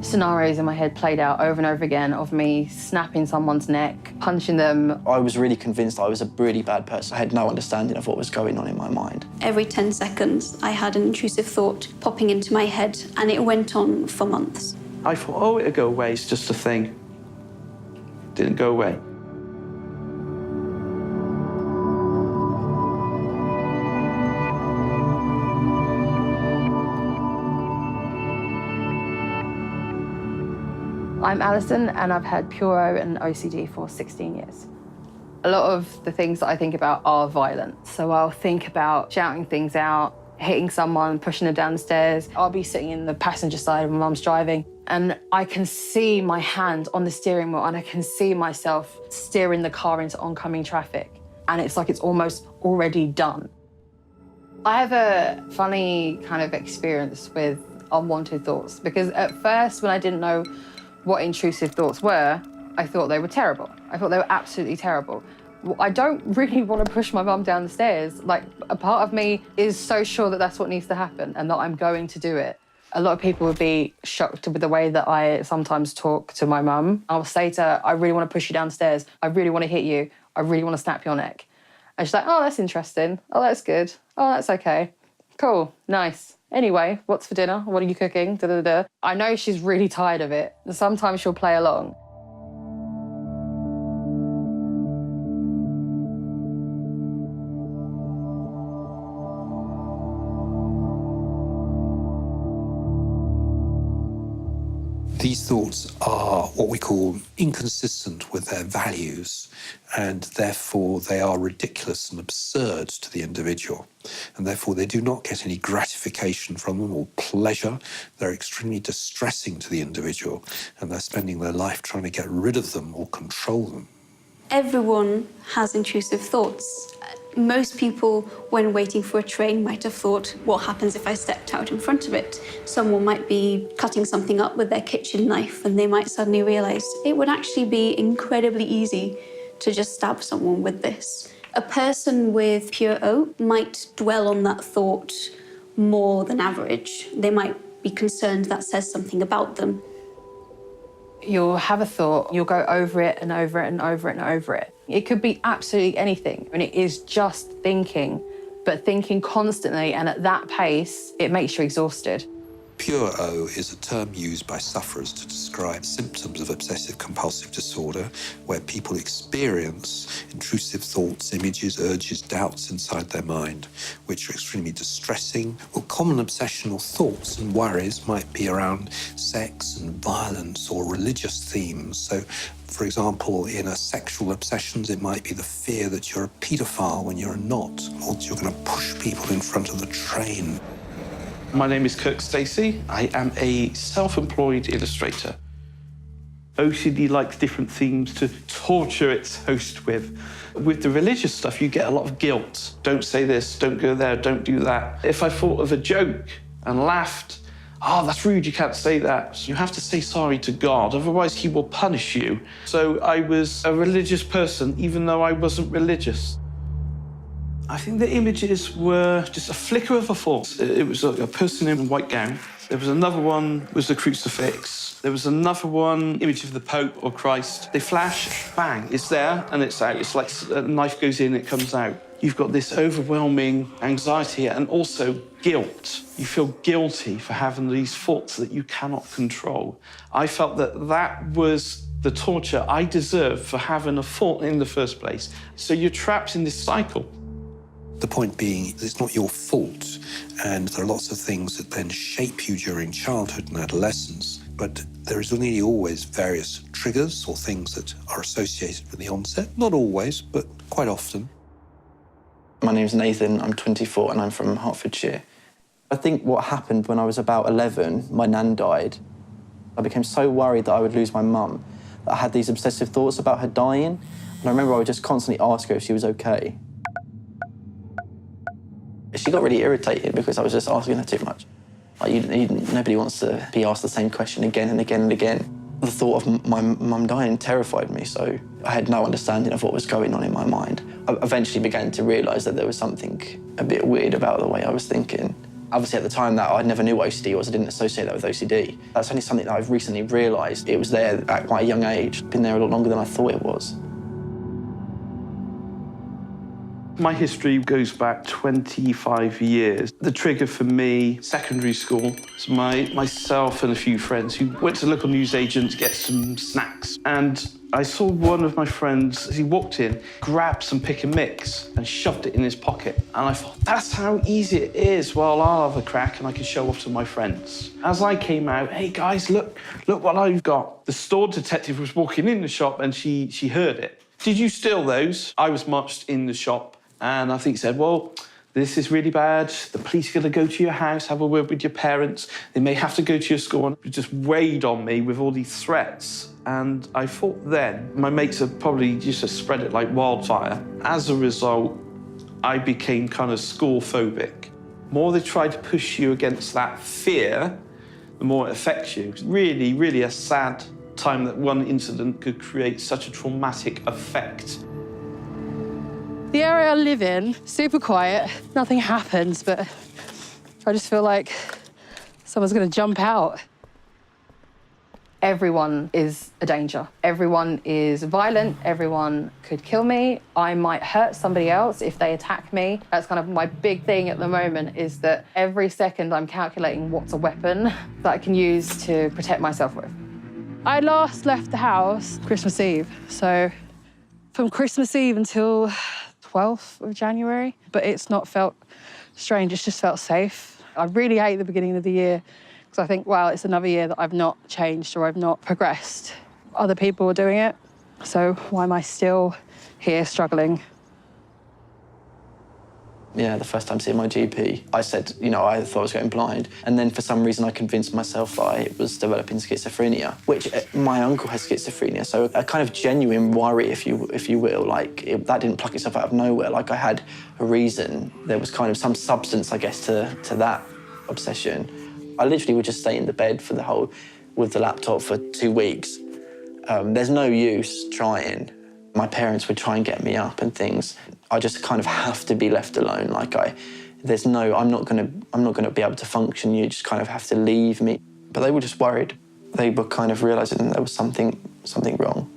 Scenarios in my head played out over and over again of me snapping someone's neck, punching them. I was really convinced I was a really bad person. I had no understanding of what was going on in my mind. Every 10 seconds, I had an intrusive thought popping into my head, and it went on for months. I thought, oh, it'll go away, it's just a thing. Didn't go away. I'm Alison, and I've had Puro and OCD for 16 years. A lot of the things that I think about are violent. So I'll think about shouting things out, hitting someone, pushing them down the stairs. I'll be sitting in the passenger side when Mum's driving, and I can see my hand on the steering wheel, and I can see myself steering the car into oncoming traffic. And it's like it's almost already done. I have a funny kind of experience with unwanted thoughts, because at first, when I didn't know what intrusive thoughts were, I thought they were terrible. I thought they were absolutely terrible. I don't really want to push my mum down the stairs. Like, a part of me is so sure that that's what needs to happen and that I'm going to do it. A lot of people would be shocked with the way that I sometimes talk to my mum. I'll say to her, I really want to push you downstairs. I really want to hit you. I really want to snap your neck. And she's like, oh, that's interesting. Oh, that's good. Oh, that's okay. Cool, nice. Anyway, what's for dinner? What are you cooking? Da, da, da. I know she's really tired of it. Sometimes she'll play along. These thoughts are what we call inconsistent with their values, and therefore they are ridiculous and absurd to the individual. And therefore they do not get any gratification from them or pleasure. They're extremely distressing to the individual, and they're spending their life trying to get rid of them or control them. Everyone has intrusive thoughts. Most people, when waiting for a train, might have thought, what happens if I stepped out in front of it? Someone might be cutting something up with their kitchen knife, and they might suddenly realise it would actually be incredibly easy to just stab someone with this. A person with pure O might dwell on that thought more than average. They might be concerned that says something about them. You'll have a thought, you'll go over it and over it and over it and over it. It could be absolutely anything, and it is just thinking, but thinking constantly, and at that pace, it makes you exhausted. Pure O is a term used by sufferers to describe symptoms of obsessive-compulsive disorder, where people experience intrusive thoughts, images, urges, doubts inside their mind, which are extremely distressing. Well, common obsessional thoughts and worries might be around sex and violence or religious themes. So, for example, in a sexual obsessions, it might be the fear that you're a paedophile when you're not, or that you're going to push people in front of the train. My name is Kirk Stacey. I am a self-employed illustrator. OCD likes different themes to torture its host with. With the religious stuff, you get a lot of guilt. Don't say this, don't go there, don't do that. If I thought of a joke and laughed, oh, that's rude, you can't say that. You have to say sorry to God, otherwise he will punish you. So I was a religious person, even though I wasn't religious. I think the images were just a flicker of a thought. It was a person in a white gown. There was another one, was the crucifix. There was another one, image of the Pope or Christ. They flash, bang, it's there and it's out. It's like a knife goes in, it comes out. You've got this overwhelming anxiety and also guilt. You feel guilty for having these thoughts that you cannot control. I felt that that was the torture I deserved for having a thought in the first place. So you're trapped in this cycle. The point being, it's not your fault, and there are lots of things that then shape you during childhood and adolescence, but there is nearly always various triggers or things that are associated with the onset. Not always, but quite often. My name's Nathan, I'm 24 and I'm from Hertfordshire. I think what happened when I was about 11, my nan died. I became so worried that I would lose my mum that I had these obsessive thoughts about her dying, and I remember I would just constantly ask her if she was okay. She got really irritated because I was just asking her too much. Like, nobody wants to be asked the same question again and again and again. The thought of my mum dying terrified me, so I had no understanding of what was going on in my mind. I eventually began to realise that there was something a bit weird about the way I was thinking. Obviously, at the time that I never knew what OCD was, I didn't associate that with OCD. That's only something that I've recently realised. It was there at quite a young age. Been there a lot longer than I thought it was. My history goes back 25 years. The trigger for me, secondary school, was myself and a few friends who went to the local newsagent to get some snacks. And I saw one of my friends, as he walked in, grab some pick and mix and shoved it in his pocket. And I thought, that's how easy it is. Well, I'll have a crack and I can show off to my friends. As I came out, hey guys, look what I've got. The store detective was walking in the shop and she heard it. Did you steal those? I was marched in the shop. And I think he said, well, this is really bad. The police are going to go to your house, have a word with your parents. They may have to go to your school. And it just weighed on me with all these threats. And I thought then, my mates had probably just spread it like wildfire. As a result, I became kind of school phobic. The more they try to push you against that fear, the more it affects you. It's really, really a sad time that one incident could create such a traumatic effect. The area I live in, super quiet, nothing happens, but I just feel like someone's going to jump out. Everyone is a danger. Everyone is violent. Everyone could kill me. I might hurt somebody else if they attack me. That's kind of my big thing at the moment, is that every second I'm calculating what's a weapon that I can use to protect myself with. I last left the house Christmas Eve, so from Christmas Eve until 12th of January, but it's not felt strange, it's just felt safe. I really hate the beginning of the year because I think, wow, it's another year that I've not changed or I've not progressed. Other people are doing it, so why am I still here struggling? Yeah, the first time seeing my GP, I said, I thought I was going blind. And then for some reason I convinced myself that I was developing schizophrenia, which my uncle has schizophrenia, so a kind of genuine worry, if you will, that didn't pluck itself out of nowhere. Like I had a reason. There was kind of some substance, I guess, to that obsession. I literally would just stay in the bed with the laptop for 2 weeks. There's no use trying. My parents would try and get me up and things. I just kind of have to be left alone. I'm not gonna be able to function. You just kind of have to leave me. But they were just worried. They were kind of realising there was something wrong.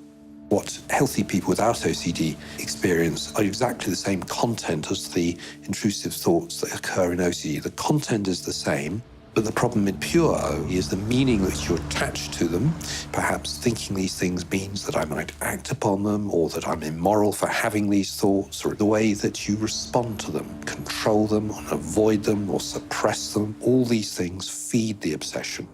What healthy people without OCD experience are exactly the same content as the intrusive thoughts that occur in OCD. The content is the same, but the problem in pure O is the meaning that you attach to them. Perhaps thinking these things means that I might act upon them, or that I'm immoral for having these thoughts, or the way that you respond to them, control them, or avoid them, or suppress them. All these things feed the obsession.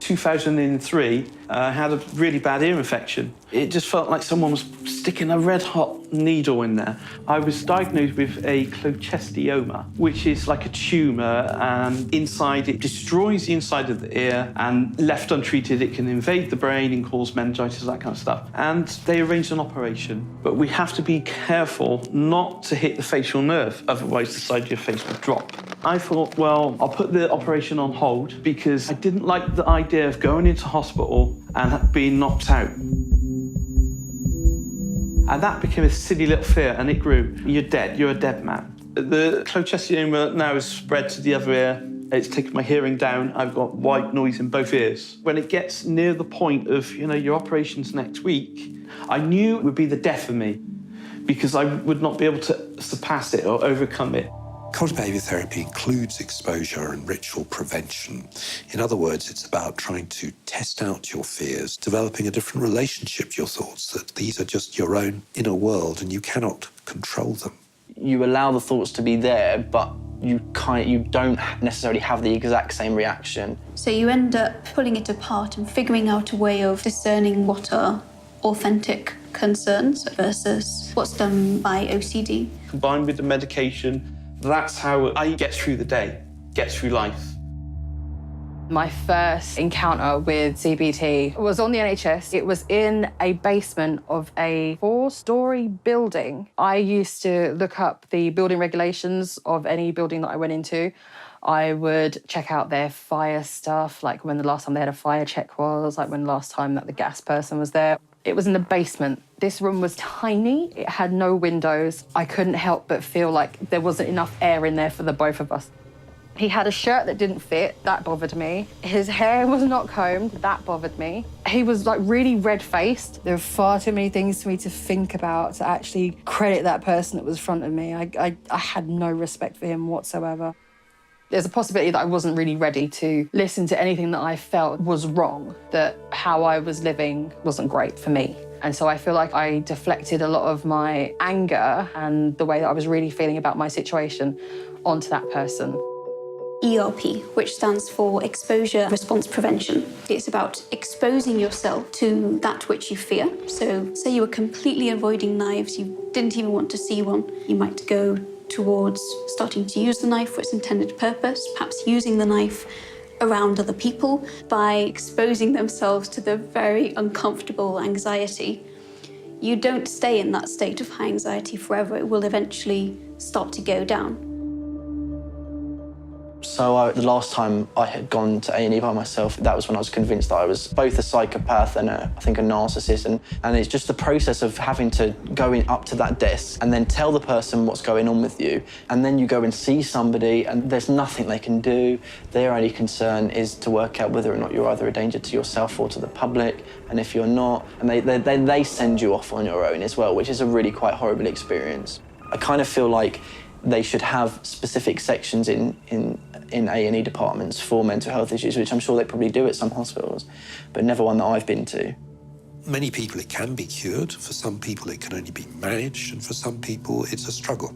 2003, I had a really bad ear infection. It just felt like someone was sticking a red-hot needle in there. I was diagnosed with a cholesteatoma, which is like a tumour, and inside it destroys the inside of the ear, and left untreated, it can invade the brain and cause meningitis, that kind of stuff. And they arranged an operation, but we have to be careful not to hit the facial nerve, otherwise the side of your face would drop. I thought, well, I'll put the operation on hold because I didn't like the idea of going into hospital and being knocked out. And that became a silly little fear, and it grew. You're dead, you're a dead man. The cholesteatoma now has spread to the other ear. It's taken my hearing down. I've got white noise in both ears. When it gets near the point of, your operation's next week, I knew it would be the death of me because I would not be able to surpass it or overcome it. Cognitive behaviour therapy includes exposure and ritual prevention. In other words, it's about trying to test out your fears, developing a different relationship to your thoughts, that these are just your own inner world and you cannot control them. You allow the thoughts to be there, but you don't necessarily have the exact same reaction. So you end up pulling it apart and figuring out a way of discerning what are authentic concerns versus what's done by OCD. Combined with the medication, that's how I get through the day, get through life. My first encounter with CBT was on the NHS. It was in a basement of a 4-storey building. I used to look up the building regulations of any building that I went into. I would check out their fire stuff, like when the last time they had a fire check was, like when the last time that the gas person was there. It was in the basement. This room was tiny. It had no windows. I couldn't help but feel like there wasn't enough air in there for the both of us. He had a shirt that didn't fit, that bothered me. His hair was not combed, that bothered me. He was like really red-faced. There were far too many things for me to think about to actually credit that person that was in front of me. I had no respect for him whatsoever. There's a possibility that I wasn't really ready to listen to anything that I felt was wrong, that how I was living wasn't great for me. And so I feel like I deflected a lot of my anger and the way that I was really feeling about my situation onto that person. ERP, which stands for Exposure Response Prevention. It's about exposing yourself to that which you fear. So say you were completely avoiding knives, you didn't even want to see one, you might go towards starting to use the knife for its intended purpose, perhaps using the knife around other people by exposing themselves to the very uncomfortable anxiety. You don't stay in that state of high anxiety forever. It will eventually start to go down. So the last time I had gone to A&E by myself, that was when I was convinced that I was both a psychopath and I think a narcissist. And it's just the process of having to go up to that desk and then tell the person what's going on with you. And then you go and see somebody and there's nothing they can do. Their only concern is to work out whether or not you're either a danger to yourself or to the public. And if you're not, and then they send you off on your own as well, which is a really quite horrible experience. I kind of feel like they should have specific sections in A&E departments for mental health issues, which I'm sure they probably do at some hospitals, but never one that I've been to. Many people it can be cured. For some people it can only be managed, and for some people it's a struggle.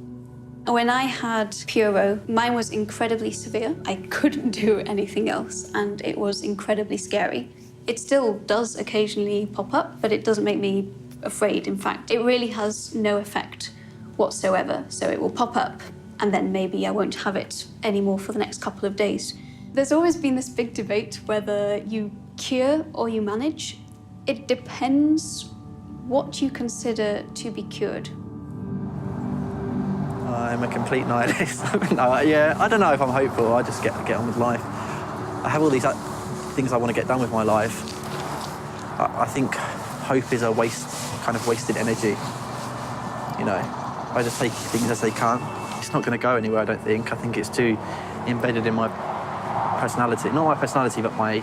When I had Puro, mine was incredibly severe. I couldn't do anything else, and it was incredibly scary. It still does occasionally pop up, but it doesn't make me afraid. In fact, it really has no effect whatsoever. So it will pop up, and then maybe I won't have it anymore for the next couple of days. There's always been this big debate whether you cure or you manage. It depends what you consider to be cured. I'm a complete nihilist. Yeah, I don't know if I'm hopeful. I just get on with life. I have all these things I want to get done with my life. I think hope is a kind of wasted energy. You know, I just take things as they come. It's not going to go anywhere, I don't think. I think it's too embedded in my personality. Not my personality, but my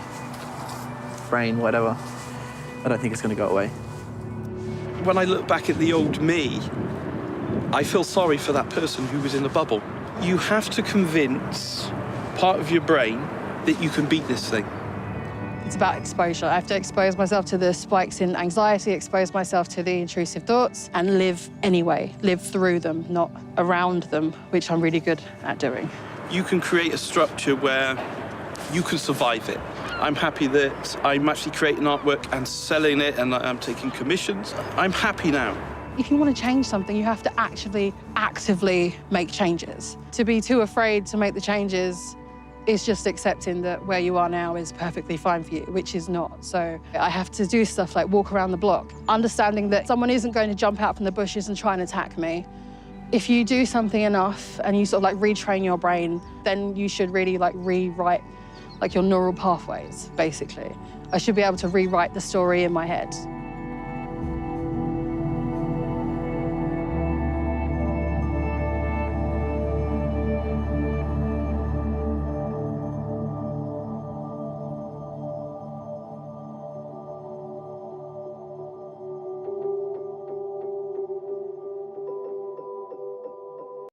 brain, whatever. I don't think it's going to go away. When I look back at the old me, I feel sorry for that person who was in the bubble. You have to convince part of your brain that you can beat this thing. It's about exposure. I have to expose myself to the spikes in anxiety, expose myself to the intrusive thoughts, and live anyway, live through them, not around them, which I'm really good at doing. You can create a structure where you can survive it. I'm happy that I'm actually creating artwork and selling it, and I'm taking commissions. I'm happy now. If you want to change something, you have to actively make changes. To be too afraid to make the changes is just accepting that where you are now is perfectly fine for you, which is not. So I have to do stuff like walk around the block, understanding that someone isn't going to jump out from the bushes and try and attack me. If you do something enough and you sort of like retrain your brain, then you should really like rewrite like your neural pathways, basically. I should be able to rewrite the story in my head.